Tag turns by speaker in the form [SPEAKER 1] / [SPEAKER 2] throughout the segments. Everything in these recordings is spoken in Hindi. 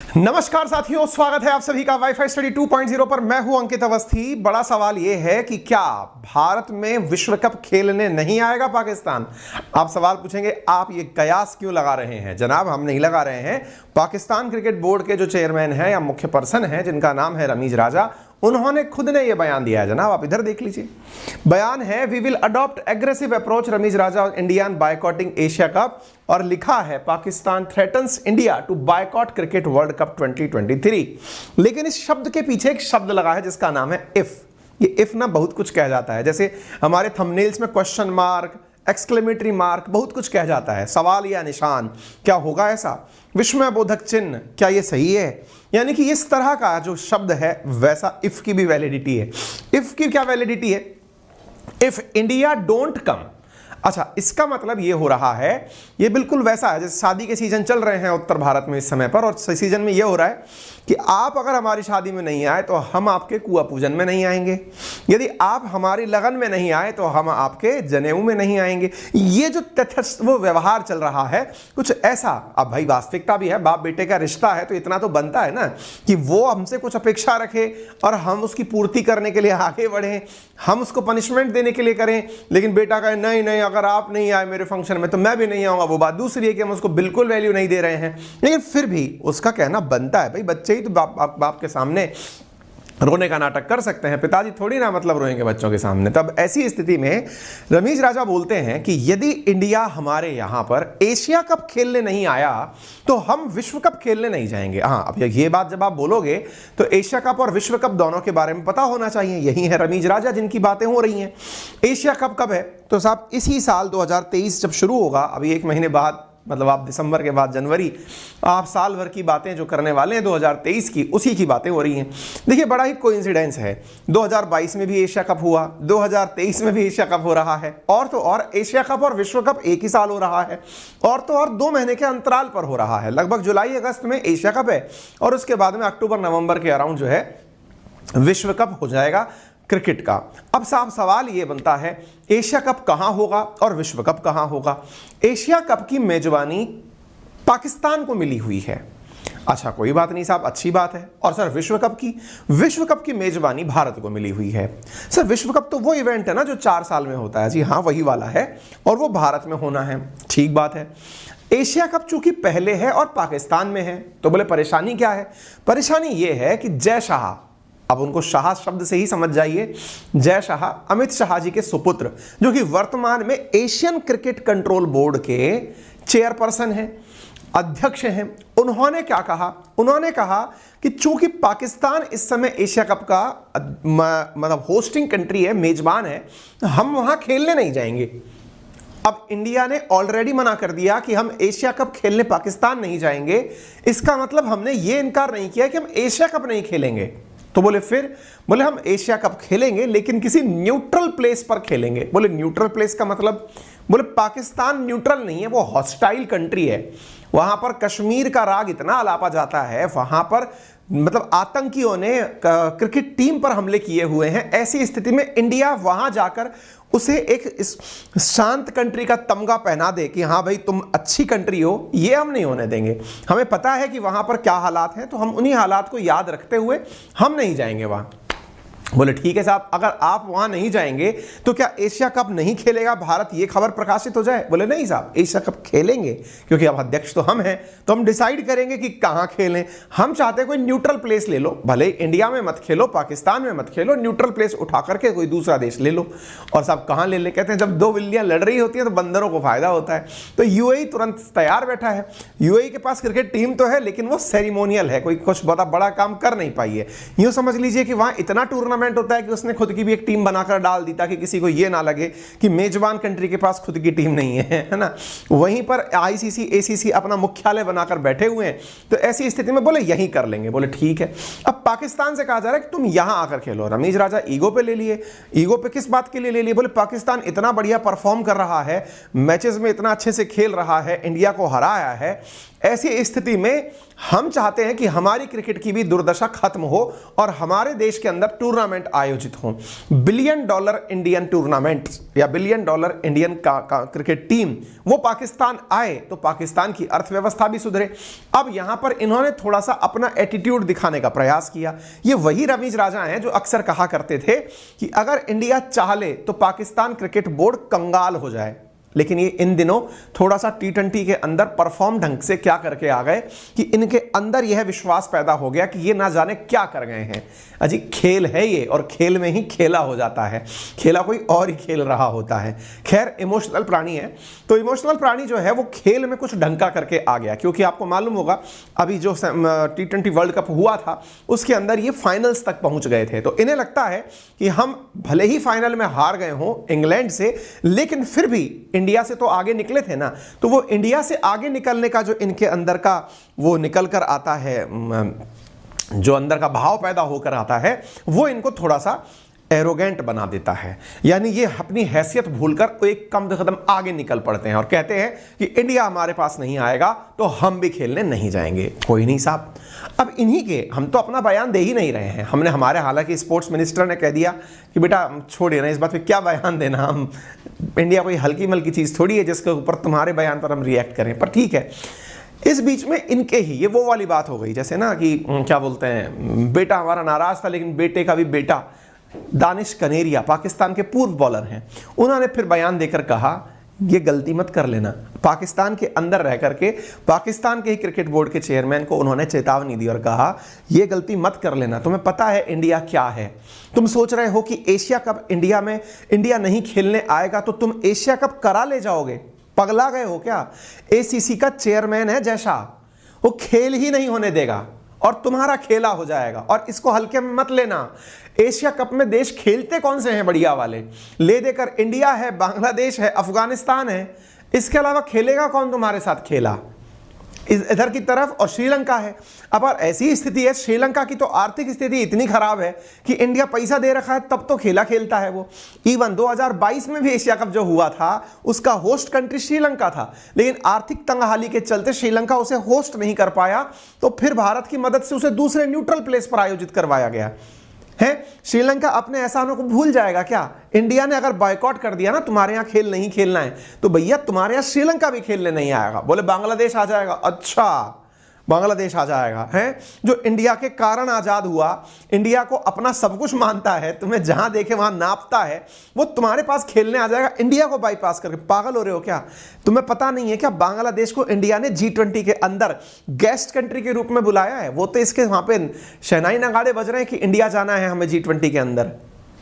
[SPEAKER 1] नमस्कार साथियों, स्वागत है आप सभी का वाईफाई स्टडी 2.0 पर। मैं हूं अंकित अवस्थी। बड़ा सवाल यह है कि क्या भारत में विश्व कप खेलने नहीं आएगा पाकिस्तान? आप सवाल पूछेंगे, आप ये कयास क्यों लगा रहे हैं? जनाब, हम नहीं लगा रहे हैं। पाकिस्तान क्रिकेट बोर्ड के जो चेयरमैन हैं या मुख्य पर्सन हैं, जिनका नाम है रमीज राजा, उन्होंने खुद ने यह बयान दिया है। जनाब, आप इधर देख लीजिए, बयान है, we will adopt aggressive approach Rameez Raja Indian boycotting Asia Cup, और लिखा है Pakistan threatens India to boycott cricket World Cup 2023। लेकिन इस शब्द के पीछे एक शब्द लगा है जिसका नाम है इफ। ये इफ ना बहुत कुछ कह जाता है, जैसे हमारे थंबनेल्स में क्वेश्चन मार्क, एक्सक्लेमेटरी मार्क, बहुत कुछ कह जाता है, सवाल या निशान, क्या होगा ऐसा, विस्मय बोधक चिन्ह, क्या ये सही है? यानी कि इस तरह का जो शब्द है वैसा इफ की भी वैलिडिटी है। इफ की क्या वैलिडिटी है? If India don't come. अच्छा, इसका मतलब ये हो रहा है, ये बिल्कुल वैसा है जैसे शादी के सीजन चल रहे हैं उत्तर भारत में इस समय पर, और सीजन में ये हो रहा है कि आप अगर हमारी शादी में नहीं आए तो हम आपके कुआं पूजन में नहीं आएंगे, यदि आप हमारी लगन में नहीं आए तो हम आपके जनेऊ में नहीं आएंगे। ये जो तथस्थ वो व्यवहार चल रहा है कुछ ऐसा। अब भाई वास्तविकता भी है, बाप बेटे का रिश्ता है तो इतना तो बनता है ना कि वो हमसे कुछ अपेक्षा रखे और हम उसकी पूर्ति करने के लिए आगे बढ़ें, हम उसको पनिशमेंट देने के लिए करें। लेकिन बेटा कहे नहीं नहीं, अगर आप नहीं आए मेरे फंक्शन में तो मैं भी नहीं आऊंगा, वो बात दूसरी है कि हम उसको बिल्कुल वैल्यू नहीं दे रहे हैं, लेकिन फिर भी उसका कहना बनता है। भाई बच्चे ही तो बाप के सामने रोने का नाटक कर सकते हैं, पिताजी थोड़ी ना मतलब रोएंगे बच्चों के सामने। तब ऐसी स्थिति में रमीज राजा बोलते हैं कि यदि इंडिया हमारे यहां पर एशिया कप खेलने नहीं आया तो हम विश्व कप खेलने नहीं जाएंगे। हाँ, अब ये बात जब आप बोलोगे तो एशिया कप और विश्व कप दोनों के बारे में पता होना चाहिए। यही है रमीज राजा जिनकी बातें हो रही हैं। एशिया कप कब है? तो साहब इसी साल 2023 जब शुरू होगा, अभी एक महीने बाद, मतलब आप दिसंबर के बाद जनवरी, आप साल भर की बातें जो करने वाले हैं 2023 की, उसी की बातें हो रही हैं। देखिए, बड़ा ही कोइंसिडेंस है, 2022 में भी एशिया कप हुआ, 2023 में भी एशिया कप हो रहा है, और तो और एशिया कप और विश्व कप एक ही साल हो रहा है, और तो और 2 महीने के अंतराल पर हो रहा है। लगभग जुलाई अगस्त में एशिया कप है और उसके बाद में अक्टूबर नवंबर के अराउंड जो है विश्व कप हो जाएगा क्रिकेट का। अब साहब सवाल ये बनता है, एशिया कप कहां होगा और विश्व कप कहां होगा? एशिया कप की मेजबानी पाकिस्तान को मिली हुई है। अच्छा, कोई बात नहीं साहब, अच्छी बात है। और सर विश्व कप की मेजबानी भारत को मिली हुई है। सर विश्व कप तो वो इवेंट है ना जो 4 साल में होता है। जी हाँ, वही वाला है और वो भारत में होना है। ठीक बात है। एशिया कप चूंकि पहले है और पाकिस्तान में है, तो बोले परेशानी क्या है? परेशानी ये है कि जय शाह, अब उनको शाह शब्द से ही समझ जाइए, जय शाह अमित शाह जी के सुपुत्र, जो कि वर्तमान में एशियन क्रिकेट कंट्रोल बोर्ड के चेयरपर्सन हैं, अध्यक्ष हैं। उन्होंने क्या कहा? उन्होंने कहा कि चूंकि पाकिस्तान इस समय एशिया कप का मतलब होस्टिंग कंट्री है, मेजबान है, हम वहां खेलने नहीं जाएंगे। अब इंडिया ने ऑलरेडी मना कर दिया कि हम एशिया कप खेलने पाकिस्तान नहीं जाएंगे। इसका मतलब हमने ये इनकार नहीं किया कि हम एशिया कप नहीं खेलेंगे। तो बोले फिर? बोले हम एशिया कप खेलेंगे लेकिन किसी न्यूट्रल प्लेस पर खेलेंगे। बोले न्यूट्रल प्लेस का मतलब? बोले पाकिस्तान न्यूट्रल नहीं है, वो हॉस्टाइल कंट्री है। वहां पर कश्मीर का राग इतना अलापा जाता है, वहां पर मतलब आतंकियों ने क्रिकेट टीम पर हमले किए हुए हैं। ऐसी स्थिति में इंडिया वहां जाकर उसे एक इस शांत कंट्री का तमगा पहना दे कि हाँ भाई तुम अच्छी कंट्री हो, ये हम नहीं होने देंगे। हमें पता है कि वहां पर क्या हालात हैं, तो हम उन्हीं हालात को याद रखते हुए हम नहीं जाएंगे वहां। बोले ठीक है साहब, अगर आप वहां नहीं जाएंगे तो क्या एशिया कप नहीं खेलेगा भारत, ये खबर प्रकाशित हो जाए? बोले नहीं साहब, एशिया कप खेलेंगे, क्योंकि अब अध्यक्ष तो हम हैं, तो हम डिसाइड करेंगे कि कहां खेलें। हम चाहते हैं कोई न्यूट्रल प्लेस ले लो, भले इंडिया में मत खेलो, पाकिस्तान में मत खेलो, न्यूट्रल प्लेस उठा करके कोई दूसरा देश ले लो। और साहब कहां ले ले? कहते हैं जब 2 बिल्लियां लड़ रही होती हैं तो बंदरों को फायदा होता है। तो यूएई तुरंत तैयार बैठा है। यूएई के पास क्रिकेट टीम तो है लेकिन वो सेरिमोनियल है, कोई कुछ बड़ा काम कर नहीं पाई है। यूं समझ लीजिए कि वहां इतना टूर्नामेंट होता है कि उसने खुद की भी एक टीम बनाकर डाल दी ताकि किसी को यह ना लगे कि मेजबान कंट्री के पास खुद की टीम नहीं है ना। वहीं पर आईसीसी एसीसी अपना मुख्यालय बनाकर बैठे हुए हैं। तो ऐसी स्थिति में बोले यहीं कर लेंगे। बोले ठीक है। अब पाकिस्तान से कहा जा रहा है कि तुम यहां आकर खेलो। रमीज राजा ईगो पे ले लिए। ईगो पे किस बात के लिए ले लिए? बोले पाकिस्तान इतना बढ़िया परफॉर्म कर रहा है, मैचेस में इतना अच्छे से खेल रहा है, इंडिया को हराया है, ऐसी स्थिति में हम चाहते हैं कि हमारी क्रिकेट की भी दुर्दशा खत्म हो और हमारे देश के अंदर टूर्नामेंट आयोजित हो। $1 बिलियन इंडियन टूर्नामेंट या $1 बिलियन इंडियन का क्रिकेट टीम वो पाकिस्तान आए तो पाकिस्तान की अर्थव्यवस्था भी सुधरे। अब यहां पर इन्होंने थोड़ा सा अपना एटीट्यूड दिखाने का प्रयास किया। ये वही रवीज राजा हैं जो अक्सर कहा करते थे कि अगर इंडिया चाह ले तो पाकिस्तान क्रिकेट बोर्ड कंगाल हो जाए, लेकिन ये इन दिनों थोड़ा सा T20 के अंदर परफॉर्म ढंग से क्या करके आ गए कि इनके अंदर यह विश्वास पैदा हो गया कि ये ना जाने क्या कर गए हैं। अजी खेल है ये, और खेल में ही खेला हो जाता है, खेला कोई और ही खेल रहा होता है। खैर इमोशनल प्राणी है, तो इमोशनल प्राणी जो है वो खेल में कुछ ढंग का करके आ गया, क्योंकि आपको मालूम होगा अभी जो T20 वर्ल्ड कप हुआ था उसके अंदर ये फाइनल्स तक पहुंच गए थे। तो इन्हें लगता है कि हम भले ही फाइनल में हार गए हों इंग्लैंड से, लेकिन फिर भी इंडिया से तो आगे निकले थे ना, तो वो इंडिया से आगे निकलने का जो इनके अंदर का वो निकल कर आता है, जो अंदर का भाव पैदा होकर आता है, वो इनको थोड़ा सा एरोगेंट बना देता है। यानी ये अपनी हैसियत भूलकर एक कदम आगे निकल पड़ते हैं और कहते हैं कि इंडिया हमारे पास नहीं आएगा तो हम भी खेलने नहीं जाएंगे। कोई नहीं साहब, अब इन्हीं के हम तो अपना बयान दे ही नहीं रहे हैं। हमने हमारे हालांकि स्पोर्ट्स मिनिस्टर ने कह दिया कि बेटा छोड़िए ना, इस बात पे क्या बयान देना, हम इंडिया कोई हल्की मल्की चीज़ थोड़ी है जिसके ऊपर तुम्हारे बयान पर हम रिएक्ट करें। पर ठीक है, इस बीच में इनके ही ये वो वाली बात हो गई जैसे ना कि क्या बोलते हैं, बेटा हमारा नाराज था लेकिन बेटे का भी बेटा। दानिश कनेरिया पाकिस्तान के पूर्व बॉलर हैं, उन्होंने फिर बयान देकर कहा ये गलती मत कर लेना। पाकिस्तान के अंदर रह करके पाकिस्तान के ही क्रिकेट बोर्ड के चेयरमैन को उन्होंने चेतावनी दी और कहा ये गलती मत कर लेना, तुम्हें पता है इंडिया क्या है। तुम सोच रहे हो कि एशिया कप इंडिया में इंडिया नहीं खेलने आएगा तो तुम एशिया कप करा ले जाओगे, पगला गए हो क्या। ACC का चेयरमैन है जैसा, वो खेल ही नहीं होने देगा और तुम्हारा खेला हो जाएगा। और इसको हल्के में मत लेना, एशिया कप में देश खेलते कौन से हैं बढ़िया वाले, ले देकर इंडिया है, बांग्लादेश है, अफगानिस्तान है, इसके अलावा खेलेगा कौन तुम्हारे साथ खेला इधर की तरफ, और श्रीलंका है। अब ऐसी स्थिति है, श्रीलंका की तो आर्थिक स्थिति इतनी खराब है कि इंडिया पैसा दे रखा है तब तो खेला खेलता है वो। इवन 2022 में भी एशिया कप जो हुआ था उसका होस्ट कंट्री श्रीलंका था, लेकिन आर्थिक तंगहाली के चलते श्रीलंका उसे होस्ट नहीं कर पाया, तो फिर भारत की मदद से उसे दूसरे न्यूट्रल प्लेस पर आयोजित करवाया गया है। श्रीलंका अपने एहसानों को भूल जाएगा क्या। इंडिया ने अगर बॉयकॉट कर दिया ना तुम्हारे यहां खेल नहीं खेलना है, तो भैया तुम्हारे यहां श्रीलंका भी खेलने नहीं आएगा। बोले बांग्लादेश आ जाएगा, अच्छा बांग्लादेश आ जाएगा है, जो इंडिया के कारण आजाद हुआ, इंडिया को अपना सब कुछ मानता है, तुम्हें जहां देखे वहां नापता है, वो तुम्हारे पास खेलने आ जाएगा इंडिया को बाईपास करके। पागल हो रहे हो क्या, तुम्हें पता नहीं है क्या बांग्लादेश को इंडिया ने G20 के अंदर गेस्ट कंट्री के रूप में बुलाया है। वो तो इसके वहां पे शहनाई नगाड़े बज रहे हैं कि इंडिया जाना है हमें G20 के अंदर।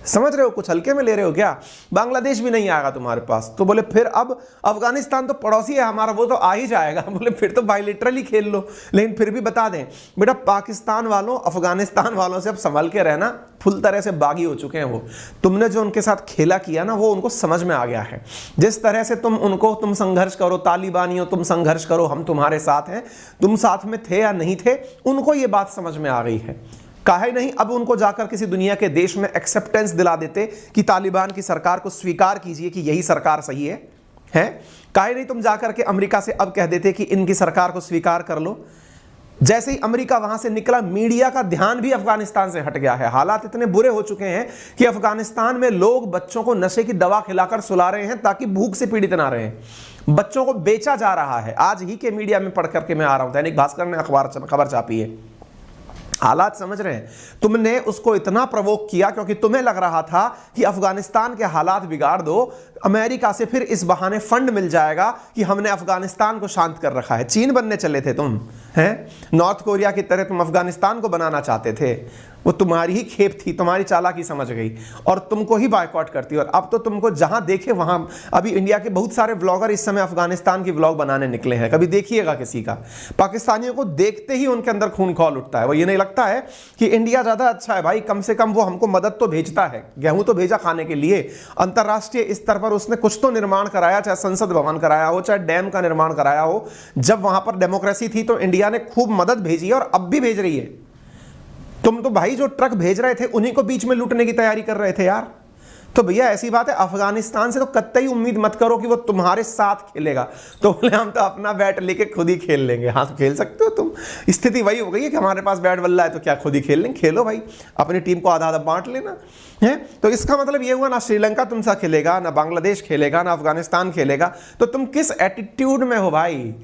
[SPEAKER 1] समझ रहे हो, कुछ हल्के में ले रहे हो क्या। बांग्लादेश भी नहीं आएगा तुम्हारे पास। तो बोले फिर अब अफगानिस्तान तो पड़ोसी है हमारा, वो तो आ ही जाएगा। बोले फिर तो बायलैटरली खेल लो। लेकिन फिर भी बता दें बेटा, पाकिस्तान वालों अफगानिस्तान वालों से अब संभल के रहना, फुल तरह से बागी हो चुके हैं वो। तुमने जो उनके साथ खेला किया ना, वो उनको समझ में आ गया है। जिस तरह से तुम संघर्ष करो, तालिबानियों तुम संघर्ष करो, हम तुम्हारे साथ हैं, तुम साथ में थे या नहीं थे, उनको ये बात समझ में आ गई है। काहे नहीं अब उनको जाकर किसी दुनिया के देश में एक्सेप्टेंस दिला देते कि तालिबान की सरकार को स्वीकार कीजिए कि यही सरकार सही है? काहे नहीं तुम जाकर के अमेरिका से अब कह देते कि इनकी सरकार को स्वीकार कर लो। जैसे ही अमेरिका वहां से निकला, मीडिया का ध्यान भी अफगानिस्तान से हट गया है। हालात इतने बुरे हो चुके हैं कि अफगानिस्तान में लोग बच्चों को नशे की दवा खिलाकर सुला रहे हैं ताकि भूख से पीड़ित ना रहे। बच्चों को बेचा जा रहा है। आज ही के मीडिया में पढ़ करके मैं आ रहा हूं, दैनिक भास्कर ने खबर छापी है। हालात समझ रहे हैं। तुमने उसको इतना प्रवोक किया क्योंकि तुम्हें लग रहा था कि अफगानिस्तान के हालात बिगाड़ दो, अमेरिका से फिर इस बहाने फंड मिल जाएगा कि हमने अफगानिस्तान को शांत कर रखा है। चीन बनने चले थे तुम, हैं? नॉर्थ कोरिया की तरह तुम अफगानिस्तान को बनाना चाहते थे। वो तुम्हारी ही खेप थी, तुम्हारी चालाकी समझ गई और तुमको ही बायकॉट करती। और अब तो तुमको जहां देखे वहां, अभी इंडिया के बहुत सारे व्लॉगर इस समय अफगानिस्तान की व्लॉग बनाने निकले हैं। कभी देखिएगा किसी का, पाकिस्तानियों को देखते ही उनके अंदर खून खौल उठता है। वो ये नहीं लगता है कि इंडिया ज्यादा अच्छा है भाई, कम से कम वो हमको मदद तो भेजता है, गेहूं तो भेजा खाने के लिए। अंतरराष्ट्रीय स्तर पर उसने कुछ तो निर्माण कराया, चाहे संसद भवन कराया हो, चाहे डैम का निर्माण कराया हो। जब वहां पर डेमोक्रेसी थी तो इंडिया ने खूब मदद भेजी है और अब भी भेज रही है। तुम तो भाई जो ट्रक भेज रहे थे उन्हीं को बीच में लूटने की तैयारी कर रहे थे यार। तो भैया ऐसी बात है, अफगानिस्तान से तो कतई उम्मीद मत करो कि वो तुम्हारे साथ खेलेगा। तो बोले हम तो अपना बैट लेके खुद ही खेल लेंगे। हाँ, तो खेल सकते हो तुम, स्थिति वही हो गई है कि हमारे पास बैट बल्ला है तो क्या खुद ही खेल लेंगे। खेलो भाई, अपनी टीम को आधा आधा बांट लेना है। तो इसका मतलब ये हुआ ना श्रीलंका तुमसे खेलेगा, ना बांग्लादेश खेलेगा, ना अफगानिस्तान खेलेगा। तो तुम किस एटीट्यूड में हो भाई?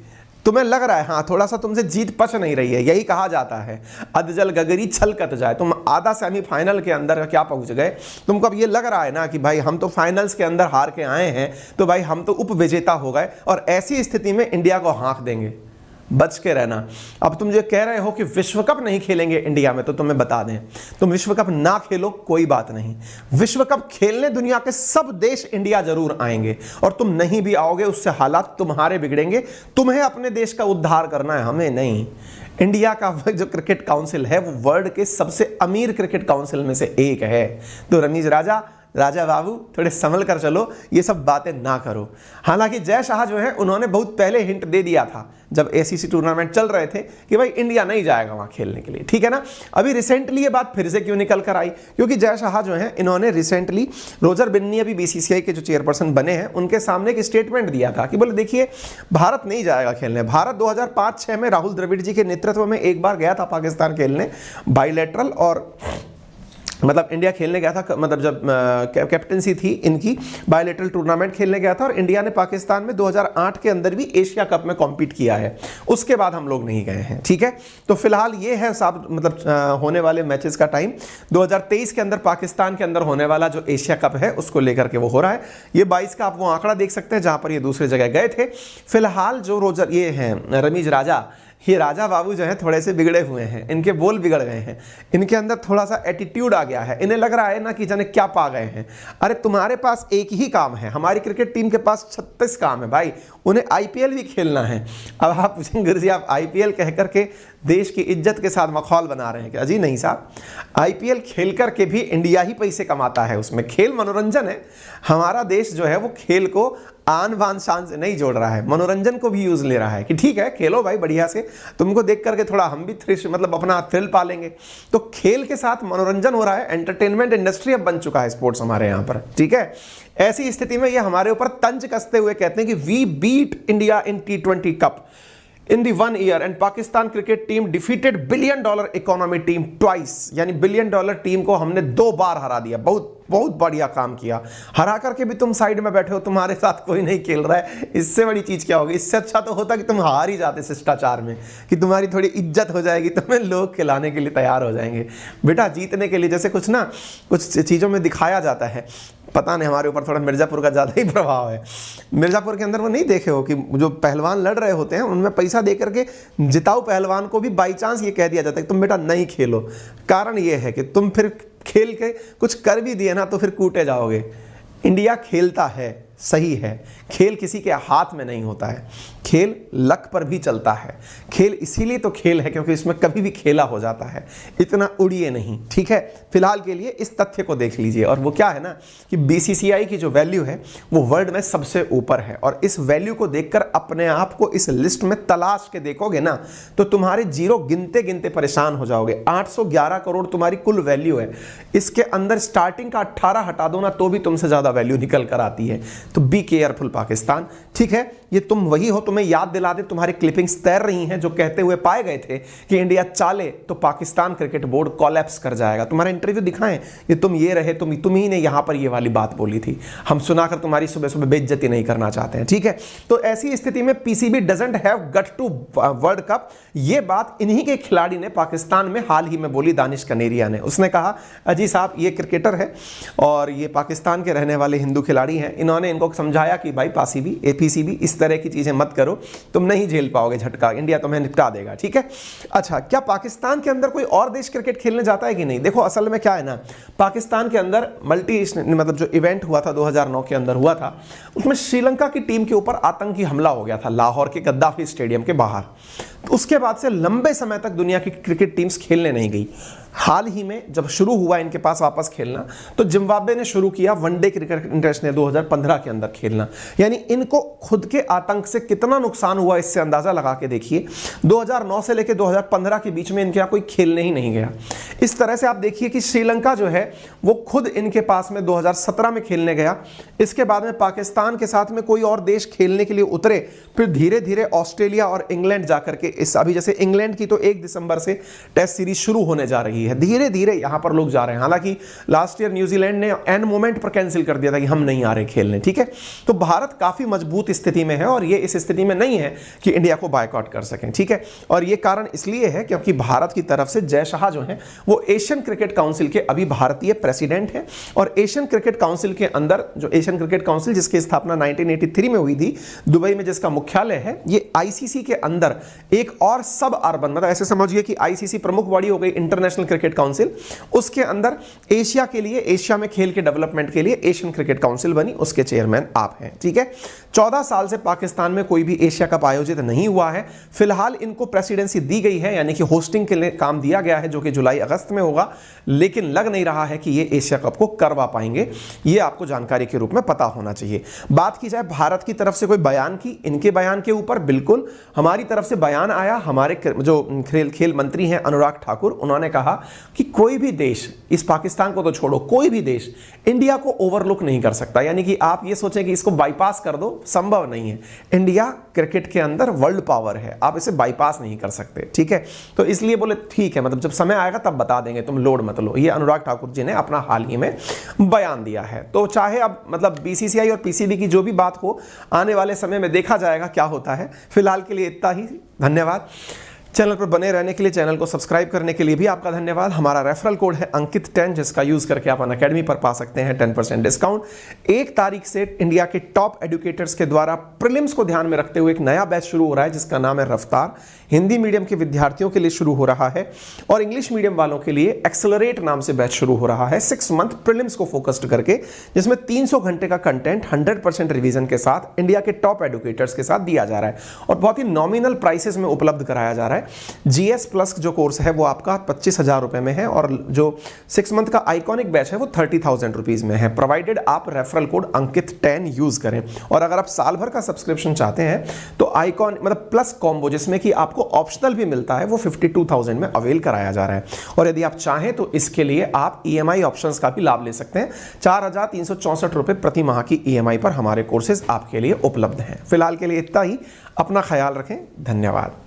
[SPEAKER 1] तुम्हें लग रहा है हाँ थोड़ा सा तुमसे जीत पच नहीं रही है, यही कहा जाता है अधजल गगरी छलकत जाए। तुम आधा सेमीफाइनल के अंदर क्या पहुंच गए, तुमको अब ये लग रहा है ना कि भाई हम तो फाइनल्स के अंदर हार के आए हैं, तो भाई हम तो उपविजेता हो गए, और ऐसी स्थिति में इंडिया को हाँक देंगे। बच के रहना। अब तुम जो कह रहे हो कि विश्व कप नहीं खेलेंगे इंडिया में, तो तुम्हें बता दें, तुम विश्व कप ना खेलो कोई बात नहीं, विश्व कप खेलने दुनिया के सब देश इंडिया जरूर आएंगे, और तुम नहीं भी आओगे उससे हालात तुम्हारे बिगड़ेंगे। तुम्हें अपने देश का उद्धार करना है, हमें नहीं। इंडिया का जो क्रिकेट काउंसिल है वो वर्ल्ड के सबसे अमीर क्रिकेट काउंसिल में से एक है। तो रमीज राजा बाबू थोड़े संभल कर चलो, ये सब बातें ना करो। हालांकि जय शाह जो है उन्होंने बहुत पहले हिंट दे दिया था जब एसीसी टूर्नामेंट चल रहे थे कि भाई इंडिया नहीं जाएगा वहां खेलने के लिए, ठीक है ना। अभी रिसेंटली ये बात फिर से क्यों निकल कर आई, क्योंकि जय शाह जो है इन्होंने रिसेंटली रोजर बिन्नी अभी बीसीसीआई के जो चेयरपर्सन बने हैं उनके सामने एक स्टेटमेंट दिया था कि बोले देखिए भारत नहीं जाएगा खेलने। भारत 2005-6 में राहुल द्रविड़ जी के नेतृत्व में एक बार गया था पाकिस्तान खेलने बाइलेटरल, और मतलब इंडिया खेलने गया था, मतलब जब कैप्टनसी थी इनकी, बायलेटरल टूर्नामेंट खेलने गया था, और इंडिया ने पाकिस्तान में 2008 के अंदर भी एशिया कप में कॉम्पीट किया है। उसके बाद हम लोग नहीं गए हैं, ठीक है। तो फिलहाल ये है साहब मतलब होने वाले मैचेस का टाइम 2023 के अंदर पाकिस्तान के अंदर होने वाला जो एशिया कप है उसको लेकर के वो हो रहा है। ये 22 का आप वो आंकड़ा देख सकते हैं जहां पर ये दूसरी जगह गए थे। फिलहाल जो रोजर ये हैं रमीज राजा, ये राजा बाबू जो है थोड़े से बिगड़े हुए हैं, इनके बोल बिगड़ गए हैं, इनके अंदर थोड़ा सा एटीट्यूड आ गया है। इन्हें लग रहा है ना कि जाने क्या पा गए हैं। अरे तुम्हारे पास एक ही काम है, हमारी क्रिकेट टीम के पास 36 काम है भाई, उन्हें आईपीएल भी खेलना है। अब आप पूछेंगे गुरु जी आप आईपीएल कह करके देश की इज्जत के साथ मखौल बना रहे हैं क्या? जी नहीं साहब, आईपीएल खेल करके भी इंडिया ही पैसे कमाता है, उसमें खेल मनोरंजन है। हमारा देश जो है वो खेल को आन बान शान से नहीं जोड़ रहा है, मनोरंजन को भी यूज ले रहा है कि ठीक है खेलो भाई बढ़िया से, तुमको देख करके थोड़ा हम भी मतलब अपना थ्रिल पालेंगे। तो खेल के साथ मनोरंजन हो रहा है, एंटरटेनमेंट इंडस्ट्री अब बन चुका है स्पोर्ट्स हमारे यहाँ पर, ठीक है। ऐसी स्थिति में ये हमारे ऊपर तंज कसते हुए कहते हैं कि we beat India in T20 cup in the 1 year and Pakistan cricket team defeated $1 billion economy team twice, यानी $1 billion टीम को हमने 2 बार हरा दिया। बहुत बहुत बढ़िया काम किया, हरा करके भी तुम साइड में बैठे हो, तुम्हारे साथ कोई नहीं खेल रहा है, इससे बड़ी चीज क्या होगी? इससे अच्छा तो होता कि तुम हार ही जाते शिष्टाचार में, कि तुम्हारी थोड़ी इज्जत हो जाएगी, तुम्हें लोग खिलाने के लिए तैयार हो जाएंगे। बेटा जीतने के लिए जैसे कुछ ना कुछ चीज़ों में दिखाया जाता है, पता नहीं हमारे ऊपर थोड़ा मिर्ज़ापुर का ज़्यादा ही प्रभाव है। मिर्ज़ापुर के अंदर वो नहीं देखे हो कि जो पहलवान लड़ रहे होते हैं उनमें पैसा दे करके जिताऊ पहलवान को भी बाई चांस ये कह दिया जाता है कि तुम बेटा नहीं खेलो। कारण ये है कि तुम फिर खेल के कुछ कर भी दिए ना तो फिर कूटे जाओगे। इंडिया खेलता है, सही है, खेल किसी के हाथ में नहीं होता है, खेल लक पर भी चलता है। खेल इसीलिए तो खेल है क्योंकि इसमें कभी भी खेला हो जाता है, इतना उड़िए नहीं, ठीक है। फिलहाल के लिए इस तथ्य को देख लीजिए, और वो क्या है ना कि बीसीसीआई की जो वैल्यू है वो वर्ल्ड में सबसे ऊपर है, और इस वैल्यू को देखकर अपने आप को इस लिस्ट में तलाश के देखोगे ना तो तुम्हारे जीरो गिनते गिनते परेशान हो जाओगे। 811 करोड़ तुम्हारी कुल वैल्यू है, इसके अंदर स्टार्टिंग का 18 हटा दो ना तो भी तुमसे ज्यादा वैल्यू निकल कर आती है। तो बी केयरफुल पाकिस्तान, ठीक है। ये तुम वही हो, तुम्हें याद दिला दे, तुम्हारी क्लिपिंग्स तैर रही हैं जो कहते हुए पाए गए थे कि इंडिया चाले तो पाकिस्तान क्रिकेट बोर्ड कोलैप्स कर जाएगा। तुम्हारा इंटरव्यू दिखाएं, ये तुम ये रहे, तुम ही ने यहां पर ये वाली बात बोली थी, हम सुनाकर तुम्हारी सुबह सुबह बेइज्जती नहीं करना चाहते हैं, ठीक है। तो ऐसी स्थिति में PCB doesn't have got to world cup, ये बात इन्हीं के खिलाड़ी ने पाकिस्तान में हाल ही में बोली, दानिश कनेरिया ने। उसने कहा अजी साहब ये क्रिकेटर है और ये पाकिस्तान के रहने वाले हिंदू खिलाड़ी हैं, इन्होंने इनको समझाया कि भाई पीसीबी एपीसीबी इस तरह की चीजें मत करो, तुम नहीं झेल पाओगे झटका, इंडिया तुम्हें निपटा देगा, ठीक है। अच्छा, क्या पाकिस्तान के अंदर कोई और देश क्रिकेट खेलने जाता है कि नहीं? देखो असल में क्या है ना, पाकिस्तान के अंदर मतलब जो इवेंट हुआ था 2009 के अंदर हुआ था, उसमें श्रीलंका की टीम के ऊपर आतंकी हमला हो गया था लाहौर के गद्दाफी स्टेडियम के बाहर। उसके बाद से लंबे समय तक दुनिया की क्रिकेट टीम्स खेलने नहीं गई। हाल ही में जब शुरू हुआ इनके पास वापस खेलना, तो जिम्बाब्वे ने शुरू किया वनडे क्रिकेट इंटरनेशनल 2015 के अंदर खेलना। यानी इनको खुद के आतंक से कितना नुकसान हुआ इससे अंदाजा लगा के देखिए। 2009 से लेकर 2015 के बीच में इनके यहाँ कोई खेलने ही नहीं गया। इस तरह से आप देखिए कि श्रीलंका जो है वो खुद इनके पास में 2017 में खेलने गया। इसके बाद में पाकिस्तान के साथ में कोई और देश खेलने के लिए उतरे, फिर धीरे धीरे ऑस्ट्रेलिया और इंग्लैंड जाकर के इस अभी जैसे इंग्लैंड की तो 1 दिसंबर से टेस्ट सीरीज शुरू होने जा रही है, धीरे धीरे यहां पर लोग जा रहे हैं। हालांकि लास्ट ईयर न्यूजीलैंड ने एंड मोमेंट पर कैंसिल कर दिया था कि हम नहीं आ रहे खेलने, ठीक है। तो भारत काफी मजबूत स्थिति में है और ये इस स्थिति में नहीं है कि इंडिया को बायकॉट कर सकें, ठीक है। और ये कारण इसलिए है क्योंकि भारत की तरफ से जय शाह जो है वो एशियन क्रिकेट काउंसिल के अभी भारतीय प्रेसिडेंट है। और एशियन क्रिकेट काउंसिल के अंदर जो एशियन क्रिकेट काउंसिल जिसकी स्थापना 1983 में हुई थी दुबई में, जिसका मुख्यालय है, ये आईसीसी के अंदर एक और सब अर्बन, मतलब ऐसे समझिए कि आईसीसी प्रमुख बॉडी हो गई इंटरनेशनल क्रिकेट काउंसिल, उसके अंदर एशिया के लिए, एशिया में खेल के डेवलपमेंट के लिए एशियन क्रिकेट काउंसिल बनी, उसके चेयरमैन आप हैं, ठीक है। 14 साल से पाकिस्तान में कोई भी एशिया कप आयोजित नहीं हुआ है। फिलहाल इनको प्रेसिडेंसी दी गई है, यानी कि होस्टिंग के लिए काम दिया गया है, जो कि जुलाई अगस्त में होगा, लेकिन लग नहीं रहा है कि ये एशिया कप को करवा पाएंगे। ये आपको जानकारी के रूप में पता होना चाहिए। बात की जाए भारत की तरफ से कोई बयान की, इनके बयान के ऊपर बिल्कुल हमारी तरफ से बयान आया। हमारे जो खेल मंत्री हैं अनुराग ठाकुर, उन्होंने कहा कि कोई भी देश, इस पाकिस्तान को तो छोड़ो, कोई भी देश इंडिया को ओवरलुक नहीं कर सकता। यानी कि आप ये सोचें कि इसको बाईपास कर दो, संभव नहीं है। इंडिया क्रिकेट के अंदर वर्ल्ड पावर है, आप इसे बाईपास नहीं कर सकते, ठीक है। तो इसलिए बोले ठीक है, मतलब जब समय आएगा तब बता देंगे, तुम लोड मत लो। ये अनुराग ठाकुर जी ने अपना हाल ही में बयान दिया है। तो चाहे अब मतलब बीसीसीआई और पीसीबी की जो भी बात हो, आने वाले समय में देखा जाएगा क्या होता है। फिलहाल के लिए इतना ही, धन्यवाद। चैनल पर बने रहने के लिए, चैनल को सब्सक्राइब करने के लिए भी आपका धन्यवाद। हमारा रेफरल कोड है अंकित10, जिसका यूज करके आप अनअकैडमी पर पा सकते हैं 10% डिस्काउंट। 1 तारीख से इंडिया के टॉप एजुकेटर्स के द्वारा प्रीलिम्स को ध्यान में रखते हुए एक नया बैच शुरू हो रहा है, जिसका नाम है रफ्तार। हिंदी मीडियम के विद्यार्थियों के लिए शुरू हो रहा है और इंग्लिश मीडियम वालों के लिए एक्सेलरेट नाम से बैच शुरू हो रहा है। 6 मंथ प्रीलिम्स को फोकस्ड करके, जिसमें 300 घंटे का कंटेंट 100% रिवीजन के साथ इंडिया के टॉप एजुकेटर्स के साथ दिया जा रहा है और बहुत ही नॉमिनल प्राइसेस में उपलब्ध कराया जा रहा है। जीएस प्लस जो कोर्स है वो आपका 25,000 रुपए में है और जो 6 मंथ का आइकॉनिक बैच है वो 30,000 रुपीज में है, प्रोवाइडेड आप रेफरल कोड अंकित10 यूज करें। और अगर आप साल भर का सब्सक्रिप्शन चाहते हैं तो आइकॉन मतलब प्लस कॉम्बो, जिसमें कि आपको ऑप्शनल भी मिलता है, वो 52,000 में अवेल कराया जा रहा है। और यदि आप चाहें तो इसके लिए आप ईएमआई ऑप्शंस का भी लाभ ले सकते हैं। 4,364 रुपए प्रति माह की ईएमआई पर हमारे कोर्सेज आपके लिए उपलब्ध हैं। फिलहाल के लिए इतना ही, अपना ख्याल रखें, धन्यवाद।